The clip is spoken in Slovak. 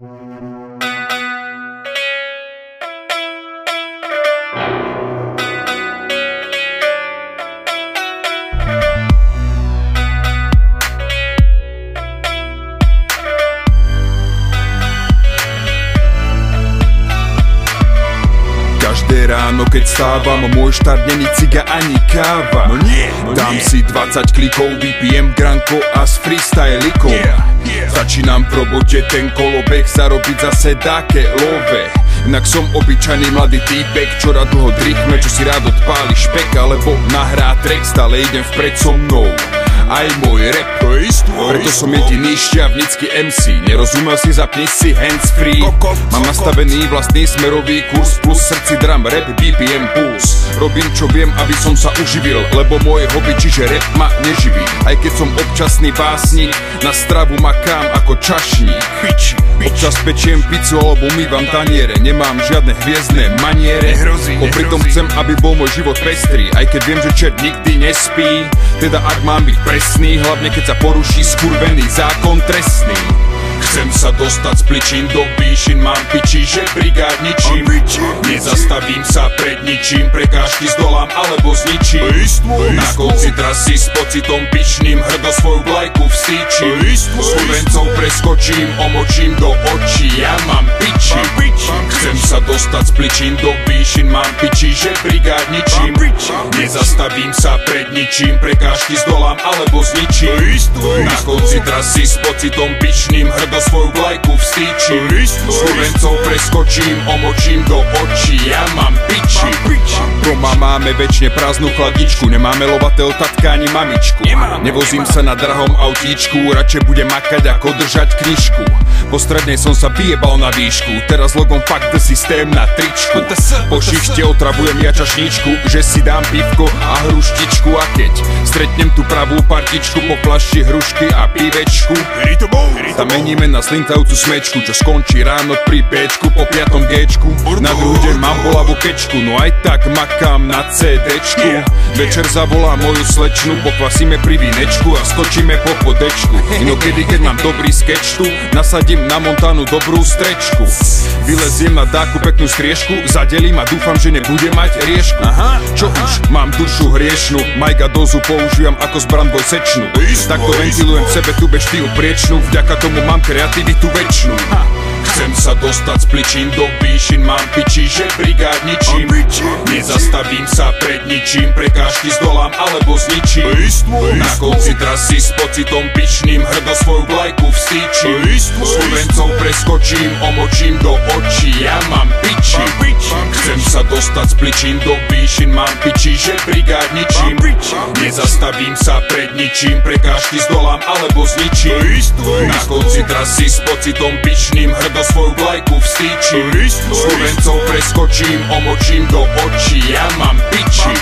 Každé ráno, keď stávam, môj štart není ciga ani káva. No nie, dám si 20 klikov, vypijem granko a s freestylikom. Začínam v robote, ten kolobeh zarobiť zase dáke love. Inak som obyčajný mladý týpek, čo rád dlho drichme, čo si rád odpáli špek, alebo nahrá track, stále idem vpred so mnou. Aj môj rap, preto som jediný šťavnický MC. Nerozumel si, zapni si hands free. Mám nastavený vlastný smerový kurz, plus srdci drum, rap, BPM, puls. Robím čo viem, aby som sa uživil, lebo moje hobby, čiže rap ma neživí. Aj keď som občasný básnik, na stravu makám ako čašník. Občas pečiem pizzu alebo umývam taniere, nemám žiadne hviezdne maniere. Popri tom chcem, aby bol môj život pestrý, aj keď viem, že čert nikdy nespí. Teda ak mám byť presný, hlavne keď sa poruší skurvený zákon trestný. Chcem sa dostať z pličín do výšin, mám piči, že brigád ničím. Nezastavím sa pred ničím, prekážky zdolám alebo zničím. Na konci trasy s pocitom pyšným hrdo svoju vlajku vstýčim. Slovencov preskočím, omočím do očí, ja mám piči. Chcem sa dostať z pličín do výšin, mám piči, že brigád ničím. Nezastavím sa pred ničím, prekážky zdolám alebo zničím. Na konci trasy s pocitom pyšným hrdo svoju vlajku vstýčim. Slovencov preskočím, omočím do očí, ja mám piči. Doma máme väčšine prázdnu chladničku, nemáme lovateľ, tatka ani mamičku. Nevozím sa na drahom autíčku, radšej budem makať ako držať knižku. Po strednej som sa vyjebal na výšku, teraz logom fuck the systém na tričku. Po šichte otravujem ja čašničku, že si dám pivko a hruštičku. A keď stretnem tú pravú partičku, po fľaši hrušky a pivečku, tam meníme na slintajúcu smečku, čo skončí ráno pri Bčku, po 5. Gčku. Na druhý deň mám bolavú kečku, no aj tak makám na CDčku. Večer zavolám moju slečnu, pokvasíme pri vínečku a skočíme po podečku. Inokedy, keď mám dobrý sketch tu, nasadím na Montanu dobrú strečku. Vyleziem na dáku peknú striežku, zadelím a dúfam, že nebude mať riešku. Čo už, mám dušu hriešnú, majga dozu používam ako zbran dvojsečnú. Takto ventilujem v sebe tú beštiju priečnú, vďaka tomu mám kreativitu väčšinu. Chcem sa dostať z pličín do výšin, mám piči, že brigád ničím. Nezastavím sa pred ničím, prekážky zdolám alebo zničím. Na konci trasy s pocitom pyšným hrdo svoju vlajku vstýčim. Slovencov preskočím, omočím do očí, ja mám piči. Chcem sa dostať z pličín do výšin, mám piči, že brigád ničím. Nezastavím sa pred ničím, prekážky zdolám alebo zničím. Na konci trasy s pocitom pyšným hrdo svoju vlajku vstýčim. Slovencov preskočím, omočím do očí, ja mám piči.